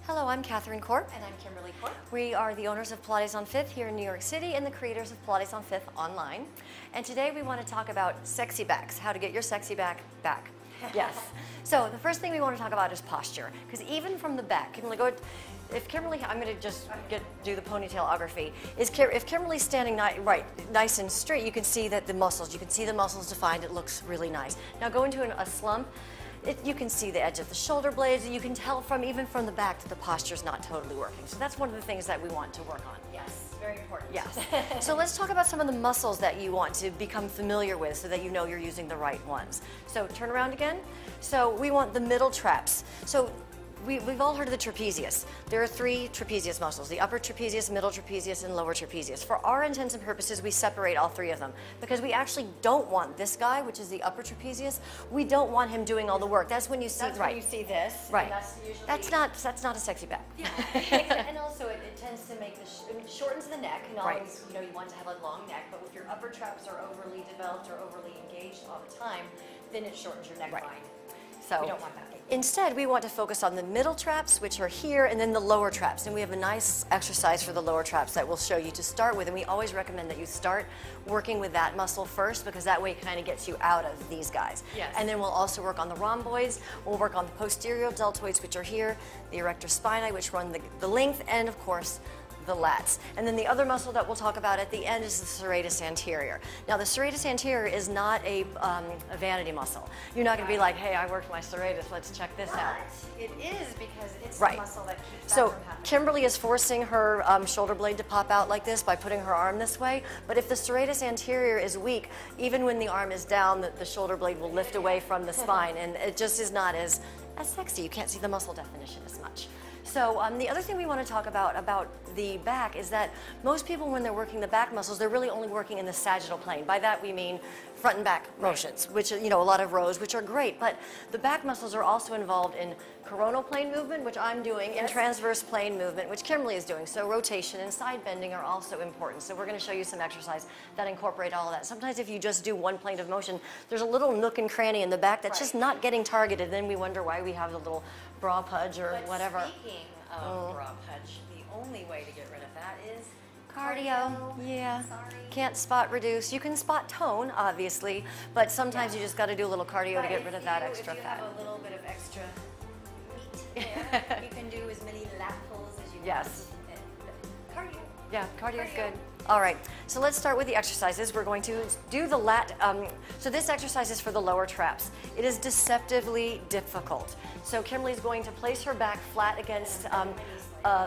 Hello, I'm Katherine Corp. And I'm Kimberly Corp. We are the owners of Pilates on Fifth here in New York City and the creators of Pilates on Fifth online. And today we want to talk about sexy backs, how to get your sexy back back. Yes. So the first thing we want to talk about is posture, because even from the back, Kimberly, if Kimberly, I'm going to just do the ponytailography. If Kimberly's standing nice and straight, you can see that you can see the muscles defined. It looks really nice. Now go into a slump. You can see the edge of the shoulder blades. You can tell even from the back that the posture is not totally working. So that's one of the things that we want to work on. Yes, very important. Yes. So let's talk about some of the muscles that you want to become familiar with so that you know you're using the right ones. So turn around again. So we want the middle traps. So we've all heard of the trapezius. There are three trapezius muscles, the upper trapezius, middle trapezius, and lower trapezius. For our intents and purposes, we separate all three of them because we actually don't want this guy, which is the upper trapezius, we don't want him doing all the work. That's when you see, when you see this. Right. That's usually... That's not a sexy back. Yeah. And also it tends to make it shortens the neck, and always, you want to have a long neck, but if your upper traps are overly developed or overly engaged all the time, then it shortens your neck line. So we don't want that. Instead, we want to focus on the middle traps, which are here, and then the lower traps. And we have a nice exercise for the lower traps that we'll show you to start with. And we always recommend that you start working with that muscle first, because that way it kind of gets you out of these guys. Yes. And then we'll also work on the rhomboids. We'll work on the posterior deltoids, which are here, the erector spinae, which run the length, and of course, the lats. And then the other muscle that we'll talk about at the end is the serratus anterior. Now the serratus anterior is not a vanity muscle. You're not going to be like, hey, I worked my serratus, let's check this out. It is, because it's the muscle that keeps that So from happening. Kimberly is forcing her shoulder blade to pop out like this by putting her arm this way, but if the serratus anterior is weak, even when the arm is down, the shoulder blade will lift away from the spine, and it just is not as sexy. You can't see the muscle definition as much. So the other thing we want to talk about the back is that most people, when they're working the back muscles, they're really only working in the sagittal plane. By that we mean front and back motions, which a lot of rows, which are great. But the back muscles are also involved in coronal plane movement, which I'm doing, and transverse plane movement, which Kimberly is doing. So rotation and side bending are also important. So we're going to show you some exercise that incorporate all of that. Sometimes if you just do one plane of motion, there's a little nook and cranny in the back that's just not getting targeted. Then we wonder why we have the little bra pudge or whatever. Speaking of bra pudge, the only way to get rid of that is cardio. Yeah. Sorry. Can't spot reduce. You can spot tone, obviously, but sometimes you just got to do a little cardio to get rid of that extra fat. If you have a little bit of extra meat there, you can do as many lat pulls as you want. Yes. Cardio. Yeah, cardio is good. All right, so let's start with the exercises. We're going to do the lat. So this exercise is for the lower traps. It is deceptively difficult. So Kimberly's going to place her back flat against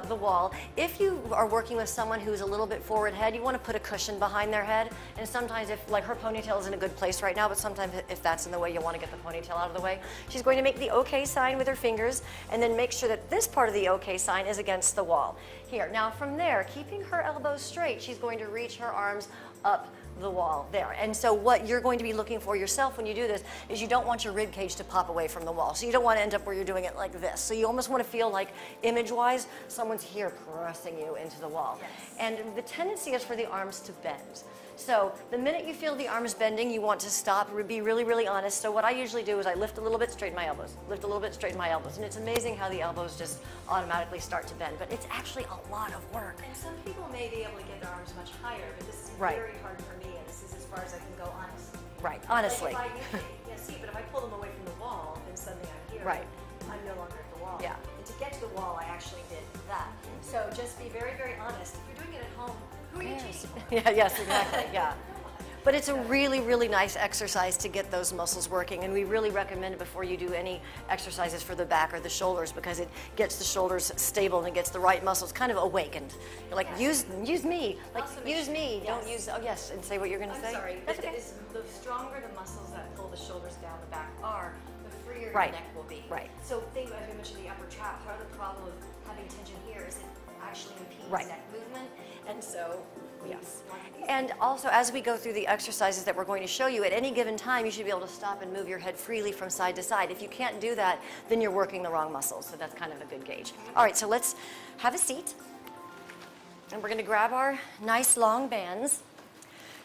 the wall. If you are working with someone who's a little bit forward head, you want to put a cushion behind their head. And sometimes if, like, her ponytail is in a good place right now, but sometimes if that's in the way, you'll want to get the ponytail out of the way. She's going to make the OK sign with her fingers and then make sure that this part of the OK sign is against the wall. Here, now from there, keeping her elbows straight, she's going to reach her arms up the wall there. And so what you're going to be looking for yourself when you do this is you don't want your rib cage to pop away from the wall. So you don't want to end up where you're doing it like this. So you almost want to feel like, image-wise, someone's here pressing you into the wall. Yes. And the tendency is for the arms to bend. So the minute you feel the arms bending, you want to stop, be really, really honest. So what I usually do is I lift a little bit, straighten my elbows, lift a little bit, straighten my elbows. And it's amazing how the elbows just automatically start to bend. But it's actually a lot of work. And some people may be able to get their arms much higher, but this is Right. very hard for me, and this is as far as I can go, honestly. Right, honestly. Like but if I pull them away from the wall, then suddenly I'm here. Right. I'm no longer at the wall. Yeah. And to get to the wall, I actually did that. So just be very, very honest. If you're doing it at home, who are you chasing? Yeah, yes, exactly, yeah. But it's a really, really nice exercise to get those muscles working, and we really recommend it before you do any exercises for the back or the shoulders, because it gets the shoulders stable and it gets the right muscles kind of awakened. You're like, use me, like use me, don't use, oh yes, and say what you're going to say. I'm sorry, That's okay. the stronger the muscles that pull the shoulders down the back are, the freer your Right. neck will be. Right. So think, as I mentioned, the upper trap, part of the problem with having tension here is it actually impedes Right. neck movement, and so Yes. And also, as we go through the exercises that we're going to show you, at any given time, you should be able to stop and move your head freely from side to side. If you can't do that, then you're working the wrong muscles. So that's kind of a good gauge. All right, so let's have a seat. And we're going to grab our nice long bands.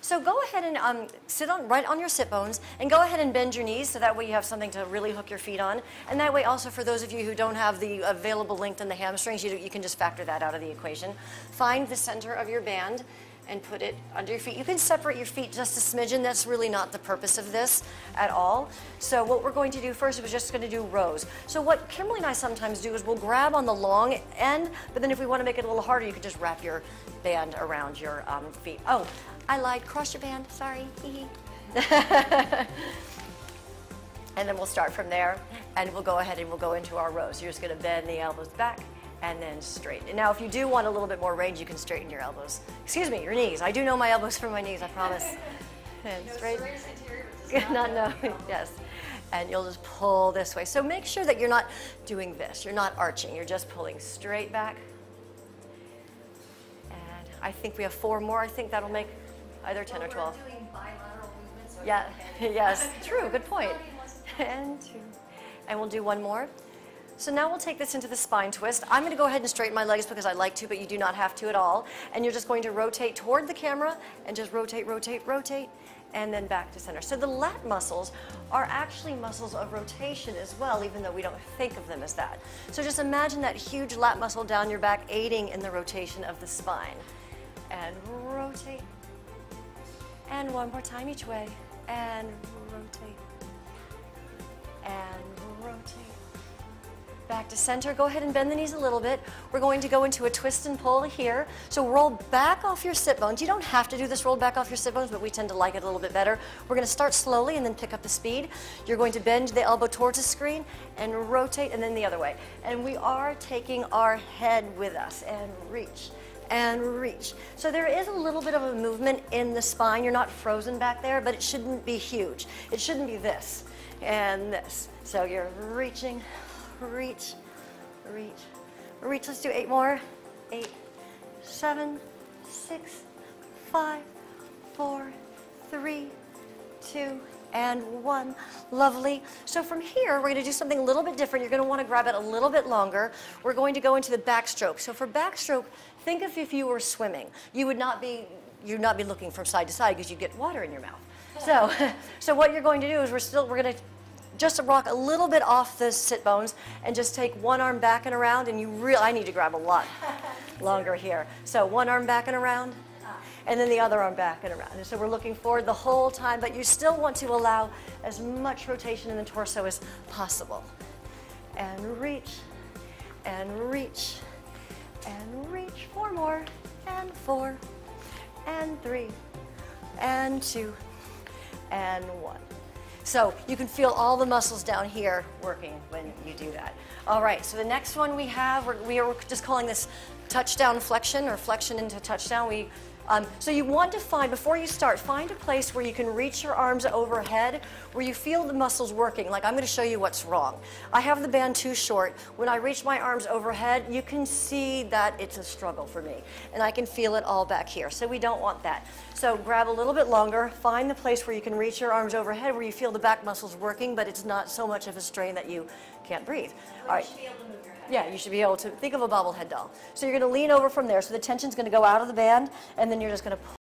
So go ahead and sit on right on your sit bones and go ahead and bend your knees so that way you have something to really hook your feet on. And that way also for those of you who don't have the available length in the hamstrings, you can just factor that out of the equation. Find the center of your band and put it under your feet. You can separate your feet just a smidgen. That's really not the purpose of this at all. So what we're going to do first is we're just going to do rows. So what Kimberly and I sometimes do is we'll grab on the long end, but then if we want to make it a little harder, you could just wrap your band around your feet. Oh, I lied. Cross your band. Sorry. And then we'll start from there, and we'll go ahead and we'll go into our rows. You're just going to bend the elbows back and then straighten. And now, if you do want a little bit more range, you can straighten your elbows. Excuse me, your knees. I do know my elbows from my knees, I promise. And straighten. Not no. Yes. And you'll just pull this way. So make sure that you're not doing this. You're not arching. You're just pulling straight back. And I think we have 4 more. I think that'll make either 10 or 12. We're doing bilateral movements. So Yeah. Yes. True. Good point. And 2. And we'll do 1 more. So now we'll take this into the spine twist. I'm going to go ahead and straighten my legs because I like to, but you do not have to at all. And you're just going to rotate toward the camera and just rotate, rotate, rotate, and then back to center. So the lat muscles are actually muscles of rotation as well, even though we don't think of them as that. So just imagine that huge lat muscle down your back aiding in the rotation of the spine. And rotate. And 1 more time each way. And rotate. And rotate. Back to center. Go ahead and bend the knees a little bit. We're going to go into a twist and pull here. So roll back off your sit bones. You don't have to do this roll back off your sit bones, but we tend to like it a little bit better. We're going to start slowly and then pick up the speed. You're going to bend the elbow towards the screen and rotate, and then the other way. And we are taking our head with us and reach. And reach. So there is a little bit of a movement in the spine. You're not frozen back there, but it shouldn't be huge. It shouldn't be this and this. So you're reaching, reach, reach, reach. Let's do 8 more. 8, 7, 6, 5, 4, 3, 2, and 1. Lovely. So from here, we're going to do something a little bit different. You're going to want to grab it a little bit longer. We're going to go into the backstroke. So for backstroke, think of if you were swimming. You'd not be looking from side to side because you'd get water in your mouth. So what you're going to do is we're going to just rock a little bit off the sit bones and just take 1 arm back and around, and I need to grab a lot longer here. So 1 arm back and around, and then the other arm back and around. And so we're looking forward the whole time, but you still want to allow as much rotation in the torso as possible. And reach, and reach, and reach. 4 more, and 4, and 3, and 2, and 1. So you can feel all the muscles down here working when you do that. All right, so the next one we have, we are just calling this touchdown flexion, or flexion into touchdown. So you want to find, before you start, find a place where you can reach your arms overhead, where you feel the muscles working. Like, I'm going to show you what's wrong. I have the band too short. When I reach my arms overhead, you can see that it's a struggle for me. And I can feel it all back here. So we don't want that. So grab a little bit longer. Find the place where you can reach your arms overhead, where you feel the back muscles working, but it's not so much of a strain that you can't breathe. All right. You should be able to move your head. Yeah, you should be able to think of a bobblehead doll. So you're going to lean over from there. So the tension's going to go out of the band, and then you're just going to